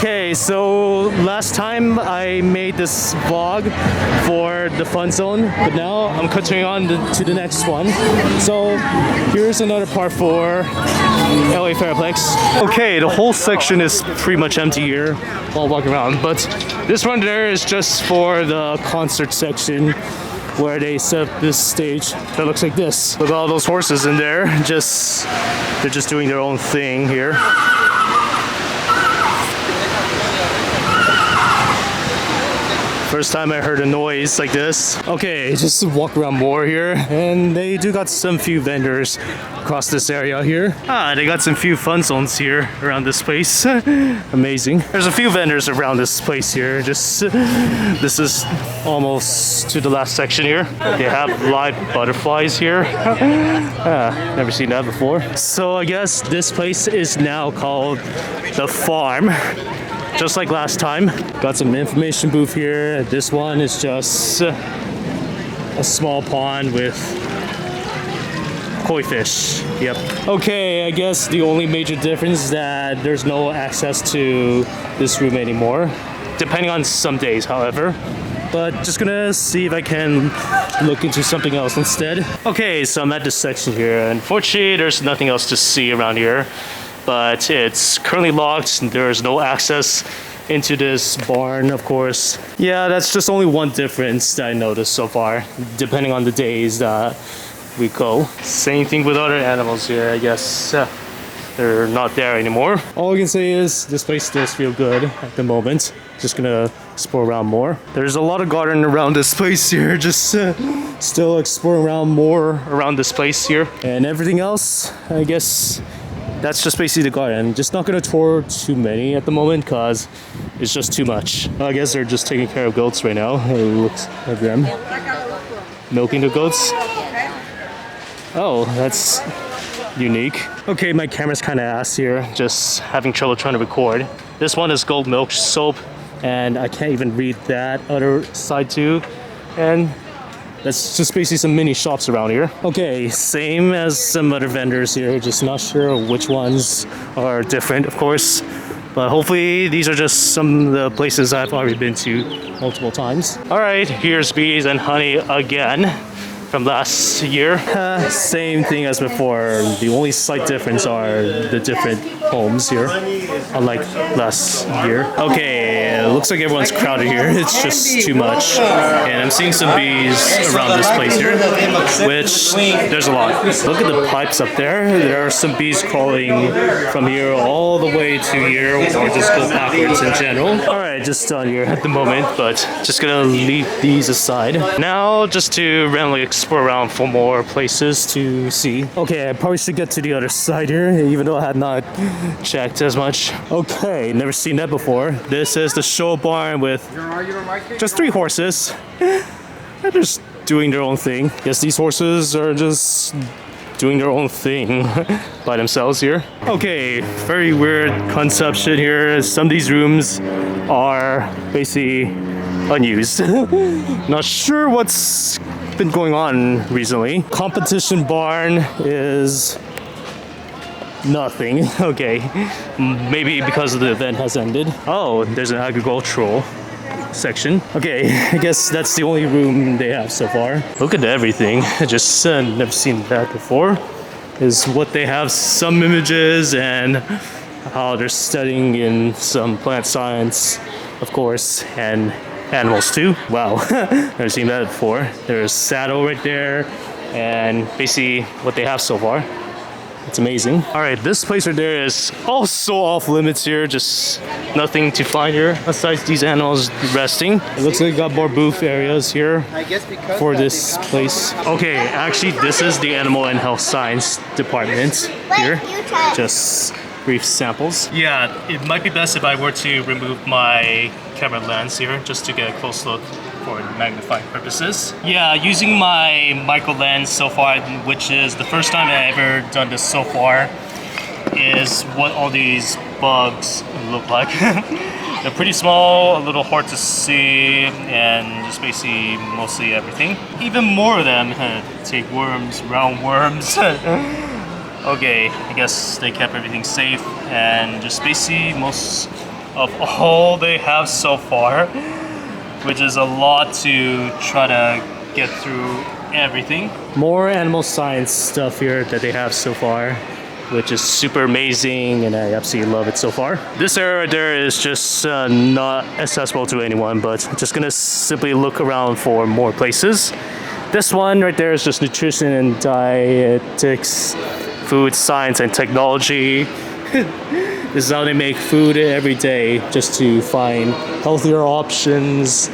Okay, so last time I made this vlog for the fun zone, but now I'm continuing on to the next one. So here's another part for LA Fairplex. Okay, the whole section is pretty much empty here while walking around, but this one there is just for the concert section where they set up this stage that looks like this. With all those horses in there, they're just doing their own thing here. First time I heard a noise like this. Okay, just walk around more here, and they do got some few vendors across this area here. They got some few fun zones here around this place. Amazing. There's a few vendors around this place here. This is almost to the last section here. They have live butterflies here. Never seen that before. So I guess this place is now called the Farm. Just like last time. Got some information booth here. This one is just a small pond with koi fish. Yep. Okay, I guess the only major difference is that there's no access to this room anymore. Depending on some days, however. But just gonna see if I can look into something else instead. Okay, so I'm at this section here. Unfortunately, there's nothing else to see around here. But it's currently locked. There's no access into this barn, of course. Yeah, that's just only one difference that I noticed so far, depending on the days that we go. Same thing with other animals here, I guess. They're not there anymore. All I can say is this place still feels good at the moment. Just gonna explore around more. There's a lot of garden around this place here. Just still exploring around more around this place here. And everything else, I guess, that's just basically the garden. Just not gonna tour too many at the moment because it's just too much. I guess they're just taking care of goats right now. It looks like them. Milking the goats. Oh, that's unique. Okay, my camera's kind of ass here. Just having trouble trying to record. This one is gold milk soap, and I can't even read that other side too. And that's just basically some mini shops around here. Okay, same as some other vendors here, just not sure which ones are different, of course. But hopefully these are just some of the places I've already been to multiple times. All right, here's bees and honey again from last year. Same thing as before. The only slight difference are the different homes here, unlike last year. Okay, it looks like everyone's crowded here. It's just too much. And I'm seeing some bees around this place here, which there's a lot. Look at the pipes up there. There are some bees crawling from here all the way to here, or just go backwards in general. All right, just done here at the moment, but just gonna leave these aside. Now, just to randomly explore around for more places to see. Okay, I probably should get to the other side here, even though I had not checked as much. Okay, never seen that before. This is the show barn with just 3 horses. They're just doing their own thing. Guess these horses are just doing their own thing by themselves here. Okay, very weird conception here. Some of these rooms are basically unused. Not sure what's been going on recently. Competition barn is nothing. Okay, maybe because the event has ended. Oh, there's an agricultural section. Okay, I guess that's the only room they have so far. Look at everything. I just never seen that before. Is what they have, some images and how they're studying in some plant science, of course, and animals too. Wow, never seen that before. There's saddle right there, and basically what they have so far. It's amazing. All right, this place right there is also off limits here. Just nothing to find here besides these animals resting. It looks like we got more booth areas here for this place. Okay, actually this is the animal and health science department here. Just brief samples. Yeah, it might be best if I were to remove my camera lens here just to get a close look for magnifying purposes. Yeah, using my micro lens so far, which is the first time I've ever done this so far, is what all these bugs look like. They're pretty small, a little hard to see, and just basically mostly everything. Even more of them take worms, roundworms. Okay, I guess they kept everything safe, and just basically most of all they have so far, which is a lot to try to get through everything. More animal science stuff here that they have so far, which is super amazing, and I absolutely love it so far. This area right there is just not accessible to anyone, but just gonna simply look around for more places. This one right there is just nutrition and dietetics, food science and technology. This is how they make food every day, just to find healthier options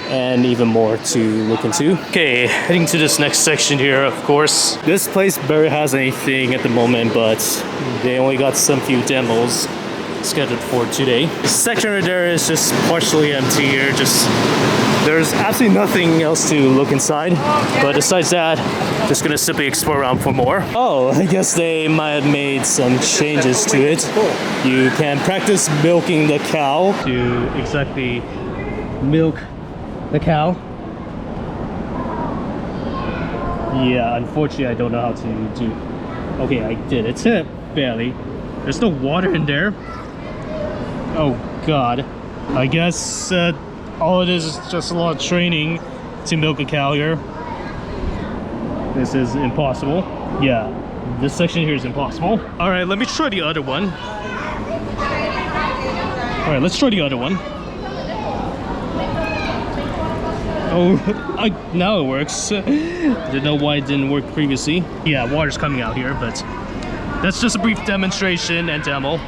and even more to look into. Okay, heading to this next section here, of course. This place barely has anything at the moment, but they only got some few demos scheduled for today. The section right there is just partially empty here. There's absolutely nothing else to look inside. But besides that, just gonna simply explore around for more. Oh, I guess they might have made some changes to it. You can practice milking the cow to exactly milk the cow. Yeah, unfortunately I don't know how to do. Okay, I did it. Barely. There's no water in there. Oh god. I guess all it is just a lot of training to milk a cow here. This is impossible. Yeah, this section here is impossible. Alright, let me try the other one. Alright, let's try the other one. Oh, now it works. Didn't know why it didn't work previously. Yeah, water's coming out here, but that's just a brief demonstration and demo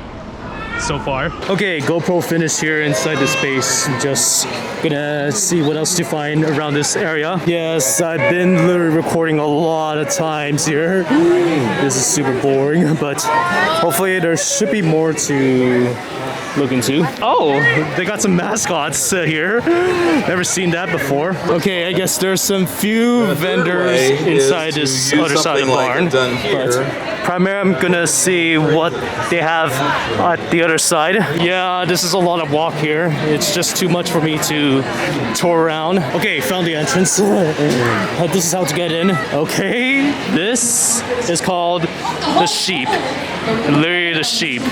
so far. Okay, GoPro finished here inside the space. Just gonna see what else to find around this area. Yes, I've been literally recording a lot of times here. This is super boring, but hopefully there should be more to look into. Oh, they got some mascots here. Never seen that before. Okay, I guess there's some few vendors inside this other side of the barn. But primarily I'm gonna see what they have at the other side. Yeah, this is a lot of walk here. It's just too much for me to tour around. Okay, found the entrance. This is how to get in. Okay, this is called the sheep. Literally the sheep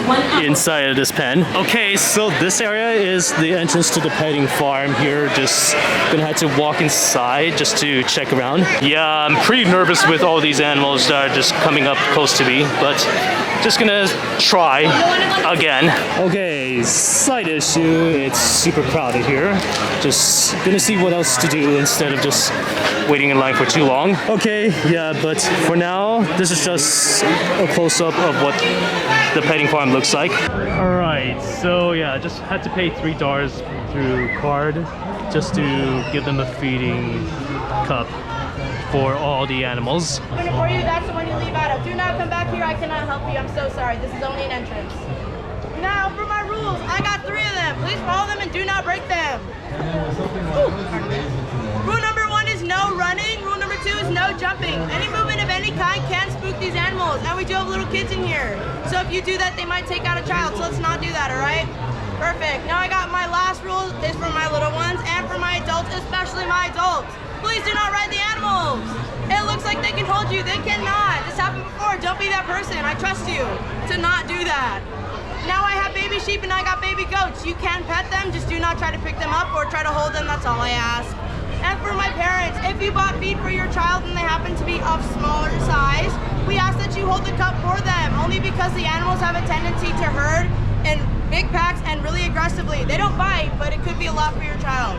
inside of this pen. Okay, so this area is the entrance to the petting farm here. Just gonna have to walk inside just to check around. Yeah, I'm pretty nervous with all these animals that are just coming up close to me, but just gonna try again. Okay, side issue, it's super crowded here. Just gonna see what else to do instead of just waiting in line for too long. Okay, yeah, but for now, this is just a close-up of what the petting farm looks like. Alright, so yeah, just had to pay $3 through card just to give them a feeding cup for all the animals. For you, that's the one you leave out of. Do not come back here, I cannot help you, I'm so sorry. This is only an entrance. Now, for my rules, I got 3 of them. Please follow them and do not break them. Rule number 1 is no running. Rule number 2 is no jumping. Any movement of any kind can spook these animals. And we do have little kids in here. So if you do that, they might take out a child. So let's not do that, all right? Perfect. Now I got my last rule is for my little ones and for my adults, especially my adults. Please do not ride the animals. It looks like they can hold you. They cannot. This happened before. Don't be that person. I trust you to not do that. Now I have baby sheep and I got baby goats. You can pet them, just do not try to pick them up or try to hold them, that's all I ask. And for my parents, if you bought feed for your child and they happen to be of smaller size, we ask that you hold the cup for them, only because the animals have a tendency to herd in big packs and really aggressively. They don't bite, but it could be a lot for your child.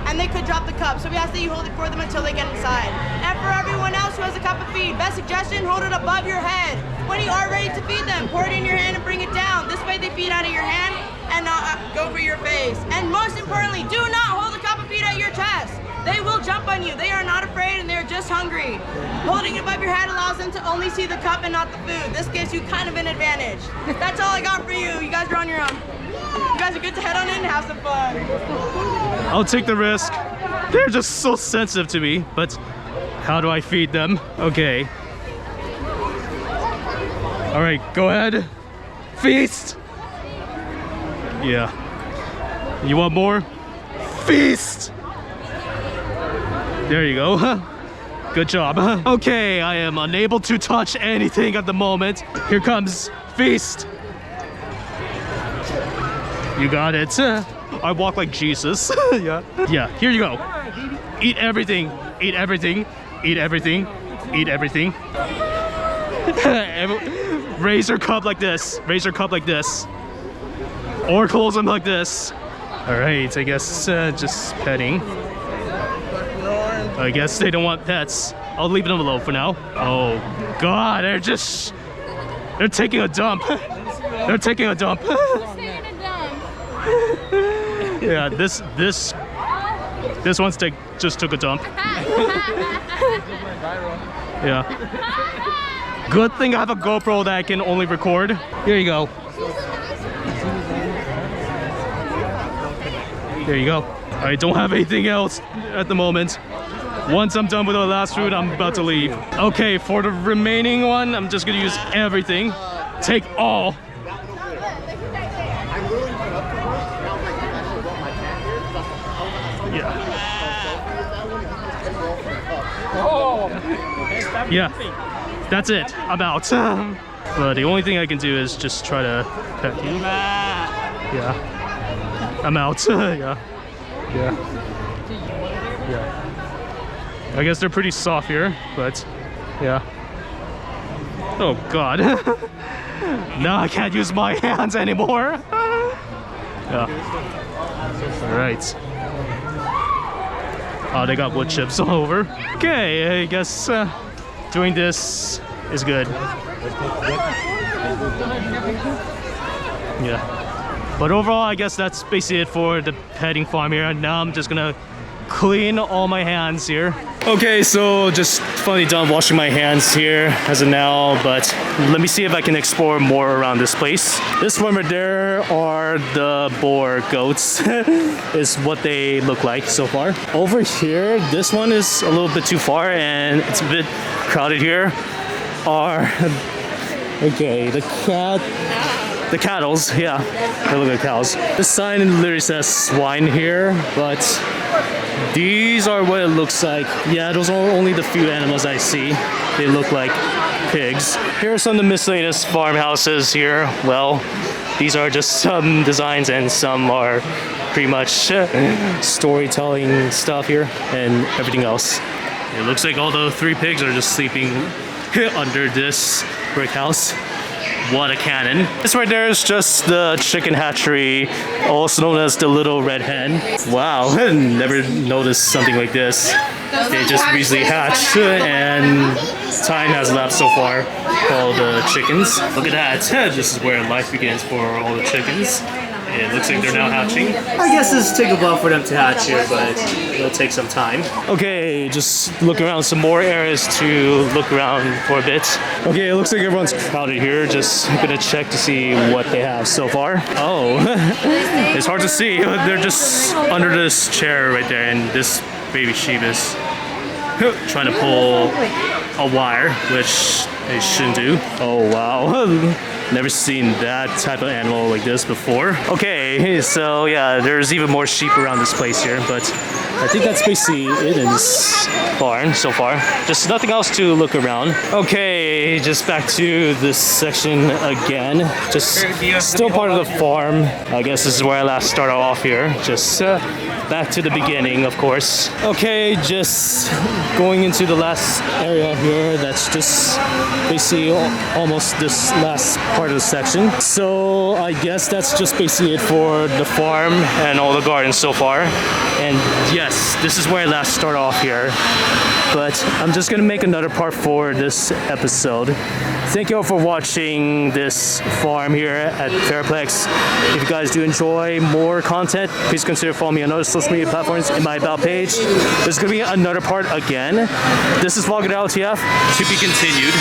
And they could drop the cup, so we ask that you hold it for them until they get inside. And for everyone else who has a cup of feed, best suggestion, hold it above your head. When you are ready to feed them, pour it in your hand and bring it down. This way they feed out of your hand and not go for your face. And most importantly, do not hold a cup of feed at your chest. They will jump on you. They are not afraid and they're just hungry. Holding it above your head allows them to only see the cup and not the food. This gives you kind of an advantage. That's all I got for you. You guys are on your own. You guys are good to head on in and have some fun. I'll take the risk. They're just so sensitive to me, but how do I feed them? Okay. All right, go ahead. Feast. Yeah. You want more? Feast. There you go. Good job. Okay, I am unable to touch anything at the moment. Here comes feast. You got it. I walk like Jesus. Yeah. Yeah, here you go. Eat everything. Eat everything. Eat everything. Eat everything. Raise your cup like this. Raise your cup like this. Or close them like this. Alright, I guess just petting. I guess they don't want pets. I'll leave them alone for now. Oh god, they're taking a dump. They're taking a dump. Yeah, this one's just took a dump. Yeah. Good thing I have a GoPro that I can only record. Here you go. There you go. I don't have anything else at the moment. Once I'm done with the last food, I'm about to leave. Okay, for the remaining one, I'm just gonna use everything. Take all. Yeah. Yeah. That's it. I'm out. But the only thing I can do is just try to pet you. Yeah. I'm out. Yeah. Yeah. Yeah. I guess they're pretty soft here, but yeah. Oh god. No, I can't use my hands anymore. Yeah. Alright. Oh, they got wood chips all over. Okay, I guess doing this is good. Yeah. But overall, I guess that's basically it for the petting farm here. And now I'm just gonna clean all my hands here. Okay, so just finally done washing my hands here as of now, but let me see if I can explore more around this place. This one right there are the boar goats, is what they look like so far. Over here, this one is a little bit too far and it's a bit crowded here. Okay, the cattles, yeah, they look like cows. This sign literally says swine here, but these are what it looks like. Yeah, those are only the few animals I see. They look like pigs. Here are some of the miscellaneous farmhouses here. Well, these are just some designs and some are pretty much storytelling stuff here and everything else. It looks like all the 3 pigs are just sleeping under this brick house. What a cannon. This right there is just the chicken hatchery, also known as the Little Red Hen. Wow, never noticed something like this. They just recently hatched and time has elapsed so far for all the chickens. Look at that, this is where life begins for all the chickens. It looks like they're now hatching. I guess this take a while for them to hatch here, but it'll take some time. Okay, just look around some more areas to look around for a bit. Okay, it looks like everyone's crowded here. Just gonna check to see what they have so far. Oh, it's hard to see. They're just under this chair right there, and this baby sheep is trying to pull a wire, which they shouldn't do. Oh, wow. Never seen that type of animal like this before. Okay, so yeah, there's even more sheep around this place here, but I think that's basically it in this barn so far. Just nothing else to look around. Okay, just back to this section again. Just still part of the farm. I guess this is where I last started off here. Just back to the beginning, of course. Okay, just going into the last area here. That's just basically almost this last part of the section. So I guess that's just basically it for the farm and all the gardens so far. And yes, this is where I last started off here. But I'm just gonna make another part for this episode. Thank you all for watching this farm here at Fairplex. If you guys do enjoy more content, please consider following me on other social media platforms in my About page. There's gonna be another part again. This is VlogWithAvroTF, to be continued.